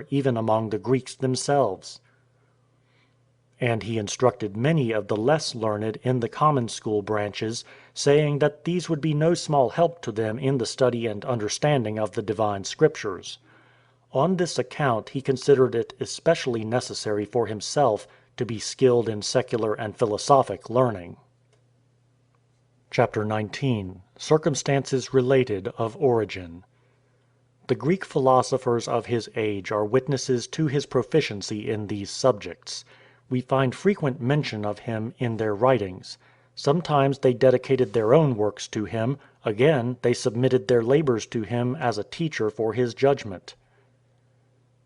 even among the Greeks themselves. And he instructed many of the less learned in the common school branches, saying that these would be no small help to them in the study and understanding of the divine Scriptures. On this account he considered it especially necessary for himself to be skilled in secular and philosophic learning. Chapter 19. Circumstances related of Origen. The Greek philosophers of his age are witnesses to his proficiency in these subjects. We find frequent mention of him in their writings. Sometimes they dedicated their own works to him, again they submitted their labors to him as a teacher for his judgment.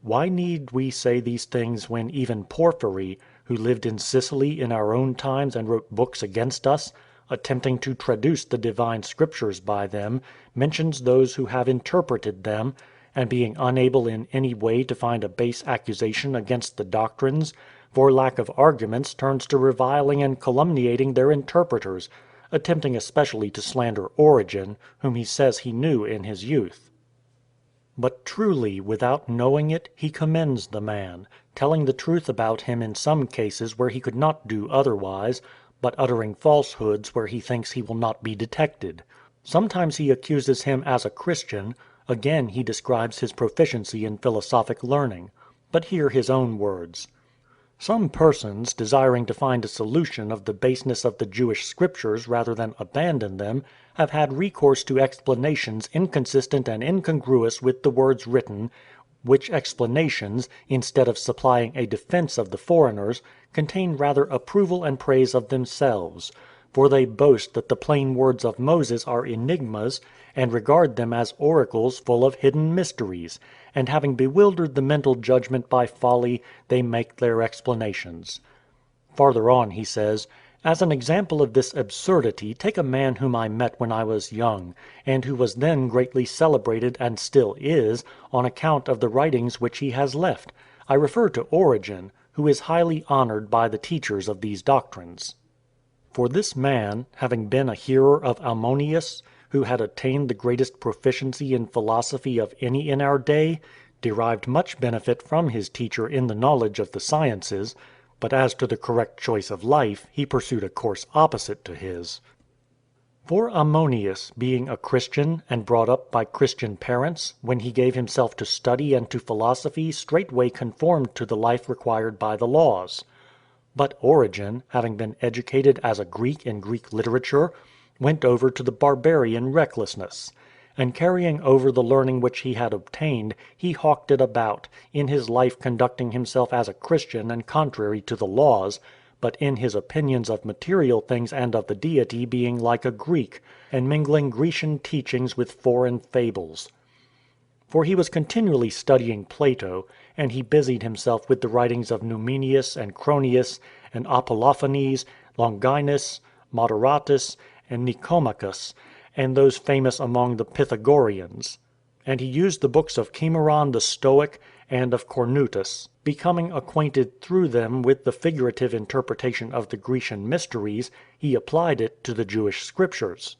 Why need we say these things when even Porphyry, who lived in Sicily in our own times and wrote books against us, attempting to traduce the divine Scriptures by them, mentions those who have interpreted them, and being unable in any way to find a base accusation against the doctrines, for lack of arguments turns to reviling and calumniating their interpreters, attempting especially to slander Origen, whom he says he knew in his youth. But truly, without knowing it, he commends the man, telling the truth about him in some cases where he could not do otherwise, but uttering falsehoods where he thinks he will not be detected. Sometimes he accuses him as a Christian, again he describes his proficiency in philosophic learning. But hear his own words. Some persons, desiring to find a solution of the baseness of the Jewish Scriptures rather than abandon them, have had recourse to explanations inconsistent and incongruous with the words written, which explanations, instead of supplying a defense of the foreigners, contain rather approval and praise of themselves. For they boast that the plain words of Moses are enigmas, and regard them as oracles full of hidden mysteries, and having bewildered the mental judgment by folly, they make their explanations. Farther on he says, "As an example of this absurdity take a man whom I met when I was young, and who was then greatly celebrated and still is, on account of the writings which he has left. I refer to Origen, who is highly honored by the teachers of these doctrines. For this man, having been a hearer of Ammonius, who had attained the greatest proficiency in philosophy of any in our day, derived much benefit from his teacher in the knowledge of the sciences, but as to the correct choice of life, he pursued a course opposite to his. For Ammonius, being a Christian, and brought up by Christian parents, when he gave himself to study and to philosophy straightway conformed to the life required by the laws. But Origen, having been educated as a Greek in Greek literature, went over to the barbarian recklessness. And carrying over the learning which he had obtained, he hawked it about, in his life conducting himself as a Christian and contrary to the laws, but in his opinions of material things and of the deity being like a Greek, and mingling Grecian teachings with foreign fables. For he was continually studying Plato, and he busied himself with the writings of Numenius and Cronius and Apollophanes, Longinus, Moderatus, and Nicomachus, and those famous among the Pythagoreans. And he used the books of Cimeron the Stoic and of Cornutus, becoming acquainted through them with the figurative interpretation of the Grecian mysteries, he applied it to the Jewish Scriptures.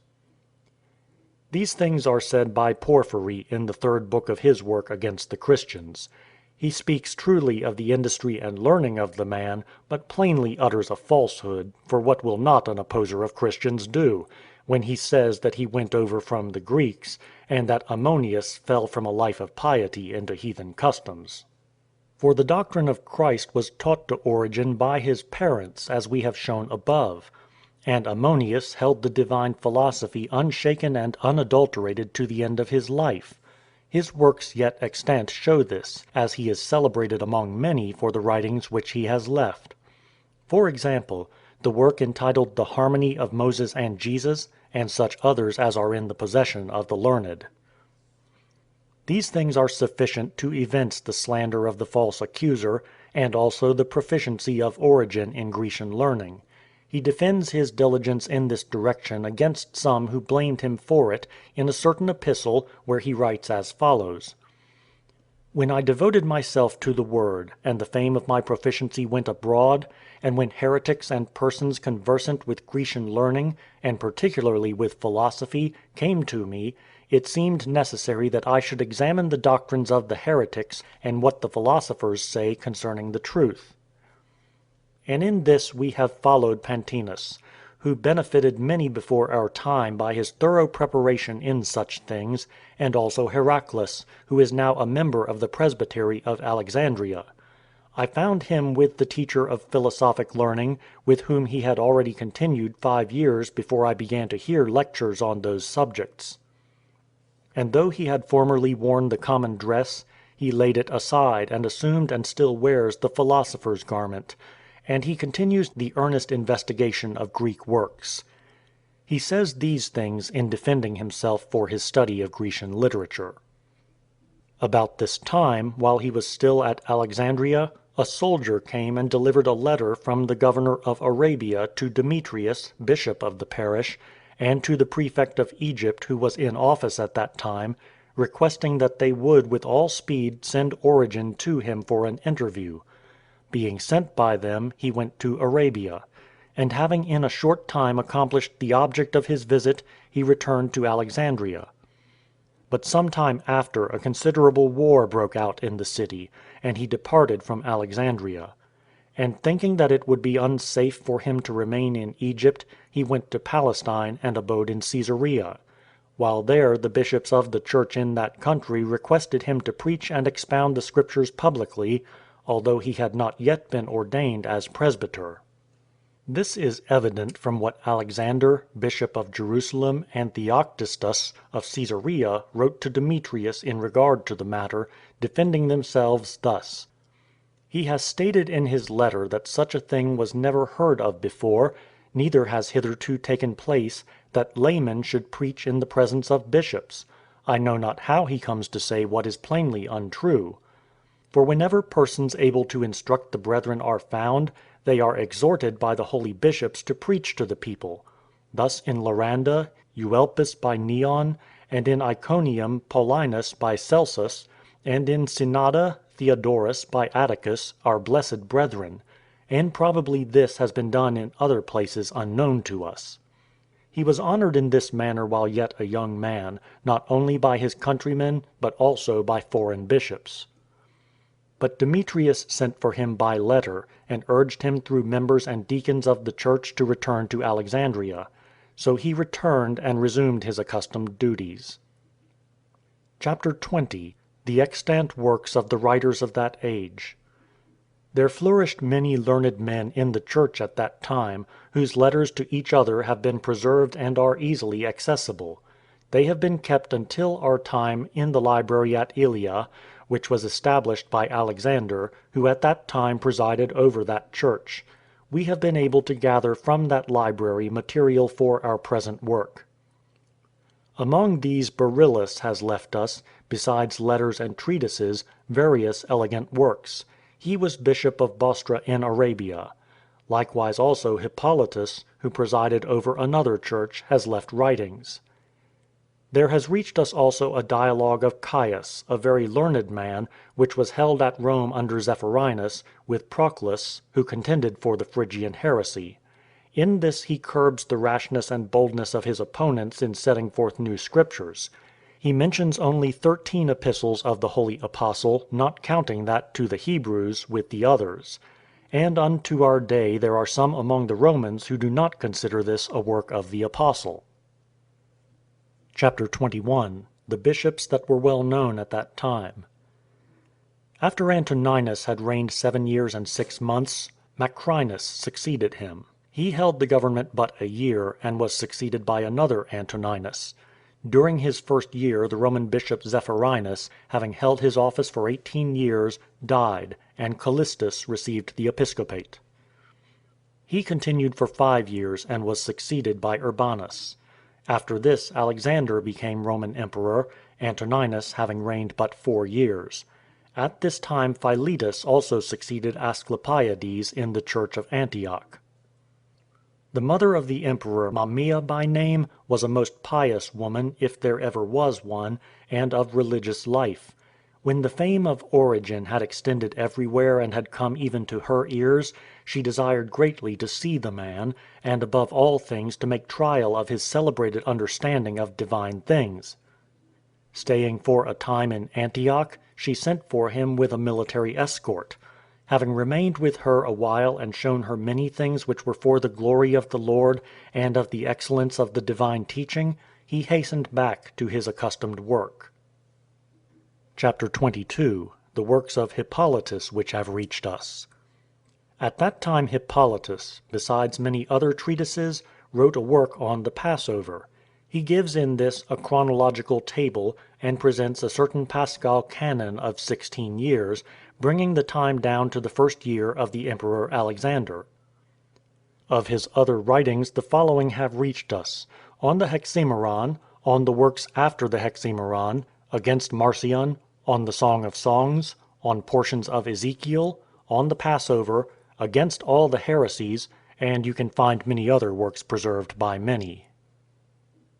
These things are said by Porphyry in the third book of his work against the Christians. He speaks truly of the industry and learning of the man, but plainly utters a falsehood, for what will not an opposer of Christians do, when he says that he went over from the Greeks, and that Ammonius fell from a life of piety into heathen customs. For the doctrine of Christ was taught to Origen by his parents, as we have shown above. And Ammonius held the divine philosophy unshaken and unadulterated to the end of his life. His works yet extant show this, as he is celebrated among many for the writings which he has left. For example, the work entitled The Harmony of Moses and Jesus, and such others as are in the possession of the learned. These things are sufficient to evince the slander of the false accuser, and also the proficiency of Origen in Grecian learning. He defends his diligence in this direction against some who blamed him for it in a certain epistle where he writes as follows: "When I devoted myself to the word, and the fame of my proficiency went abroad, and when heretics and persons conversant with Grecian learning, and particularly with philosophy, came to me, it seemed necessary that I should examine the doctrines of the heretics and what the philosophers say concerning the truth. And in this we have followed Pantaenus, who benefited many before our time by his thorough preparation in such things, and also Heraclius, who is now a member of the Presbytery of Alexandria. I found him with the teacher of philosophic learning, with whom he had already continued 5 years before I began to hear lectures on those subjects. And though he had formerly worn the common dress, he laid it aside and assumed and still wears the philosopher's garment, and he continues the earnest investigation of Greek works. He says these things in defending himself for his study of Grecian literature. About this time, while he was still at Alexandria, a soldier came and delivered a letter from the governor of Arabia to Demetrius, bishop of the parish, and to the prefect of Egypt who was in office at that time, requesting that they would with all speed send Origen to him for an interview. Being sent by them, he went to Arabia. And having in a short time accomplished the object of his visit, he returned to Alexandria. But some time after a considerable war broke out in the city, and he departed from Alexandria. And thinking that it would be unsafe for him to remain in Egypt, he went to Palestine and abode in Caesarea. While there the bishops of the church in that country requested him to preach and expound the Scriptures publicly, although he had not yet been ordained as presbyter. This is evident from what Alexander, bishop of Jerusalem, and Theoctistus of Caesarea wrote to Demetrius in regard to the matter, defending themselves thus. He has stated in his letter that such a thing was never heard of before, neither has hitherto taken place, that laymen should preach in the presence of bishops. I know not how he comes to say what is plainly untrue. For whenever persons able to instruct the brethren are found, they are exhorted by the holy bishops to preach to the people. Thus in Laranda, Euelpis by Neon, and in Iconium, Paulinus by Celsus, and in Synada, Theodorus by Atticus, our blessed brethren. And probably this has been done in other places unknown to us. He was honored in this manner while yet a young man, not only by his countrymen, but also by foreign bishops. But Demetrius sent for him by letter, and urged him through members and deacons of the church to return to Alexandria. So he returned and resumed his accustomed duties. Chapter 20. The extant works of the writers of that age. There flourished many learned men in the church at that time, whose letters to each other have been preserved and are easily accessible. They have been kept until our time in the library at Aelia, which was established by Alexander, who at that time presided over that church. We have been able to gather from that library material for our present work. Among these Beryllus has left us, besides letters and treatises, various elegant works. He was bishop of Bostra in Arabia. Likewise also Hippolytus, who presided over another church, has left writings. There has reached us also a dialogue of Caius, a very learned man, which was held at Rome under Zephyrinus, with Proclus, who contended for the Phrygian heresy. In this he curbs the rashness and boldness of his opponents in setting forth new scriptures. He mentions only 13 epistles of the holy apostle, not counting that to the Hebrews, with the others. And unto our day there are some among the Romans who do not consider this a work of the apostle. Chapter 21. The bishops that were well known at that time. After Antoninus had reigned 7 years and 6 months, Macrinus succeeded him. He held the government but a year, and was succeeded by another Antoninus. During his first year the Roman bishop Zephyrinus, having held his office for 18 years, died, and Callistus received the episcopate. He continued for 5 years, and was succeeded by Urbanus. After this Alexander became Roman emperor, Antoninus having reigned but 4 years. At this time Philetus also succeeded Asclepiades in the church of Antioch. The mother of the emperor, Mammia by name, was a most pious woman, if there ever was one, and of religious life. When the fame of Origen had extended everywhere and had come even to her ears, she desired greatly to see the man, and above all things to make trial of his celebrated understanding of divine things. Staying for a time in Antioch, she sent for him with a military escort. Having remained with her a while and shown her many things which were for the glory of the Lord and of the excellence of the divine teaching, he hastened back to his accustomed work. Chapter 22. The works of Hippolytus which have reached us. At that time Hippolytus, besides many other treatises, wrote a work on the Passover. He gives in this a chronological table, and presents a certain Paschal canon of 16 years, bringing the time down to the first year of the Emperor Alexander. Of his other writings the following have reached us: on the Hexaemeron, on the works after the Hexaemeron, against Marcion, on the Song of Songs, on portions of Ezekiel, on the Passover, against all the heresies, and you can find many other works preserved by many.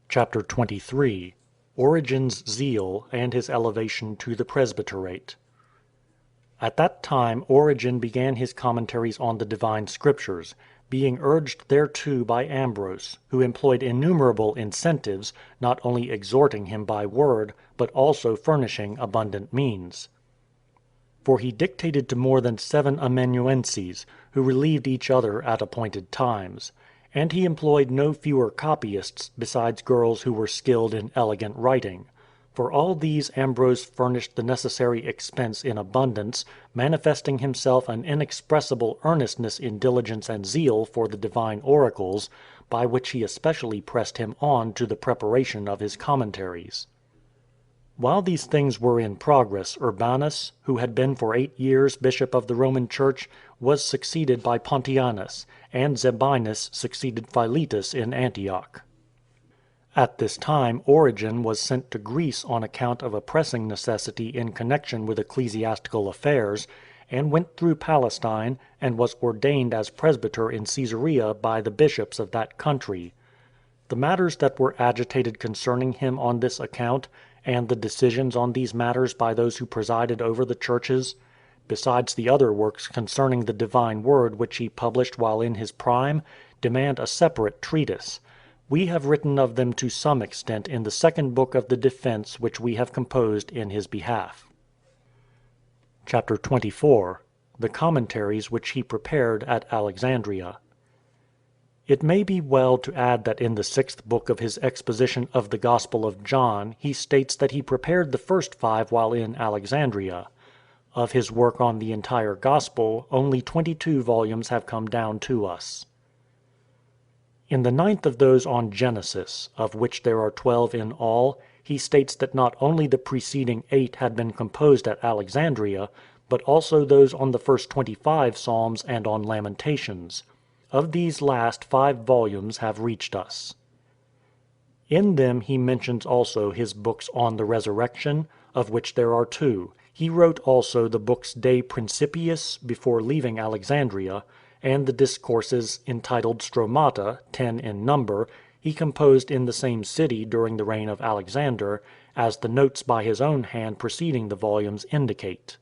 Chapter 23. Origen's zeal and his elevation to the presbyterate. At that time Origen began his commentaries on the divine scriptures, being urged thereto by Ambrose, who employed innumerable incentives, not only exhorting him by word, but also furnishing abundant means. For he dictated to more than 7 amanuenses, who relieved each other at appointed times. And he employed no fewer copyists, besides girls who were skilled in elegant writing. For all these Ambrose furnished the necessary expense in abundance, manifesting himself an inexpressible earnestness in diligence and zeal for the divine oracles, by which he especially pressed him on to the preparation of his commentaries. While these things were in progress, Urbanus, who had been for 8 years bishop of the Roman Church, was succeeded by Pontianus, and Zebinus succeeded Philetus in Antioch. At this time Origen was sent to Greece on account of a pressing necessity in connection with ecclesiastical affairs, and went through Palestine, and was ordained as presbyter in Caesarea by the bishops of that country. The matters that were agitated concerning him on this account, and the decisions on these matters by those who presided over the churches, besides the other works concerning the divine word which he published while in his prime, demand a separate treatise. We have written of them to some extent in the second book of the defense which we have composed in his behalf. Chapter 24. The commentaries which he prepared at Alexandria. It may be well to add that in the 6th book of his exposition of the Gospel of John he states that he prepared the first 5 while in Alexandria. Of his work on the entire Gospel only 22 volumes have come down to us. In the 9th of those on Genesis, of which there are 12 in all, he states that not only the preceding 8 had been composed at Alexandria, but also those on the first 25 Psalms and on Lamentations. Of these last 5 volumes have reached us. In them he mentions also his books on the resurrection, of which there are 2. He wrote also the books De Principiis before leaving Alexandria, and the discourses entitled Stromata, 10 in number, he composed in the same city during the reign of Alexander, as the notes by his own hand preceding the volumes indicate.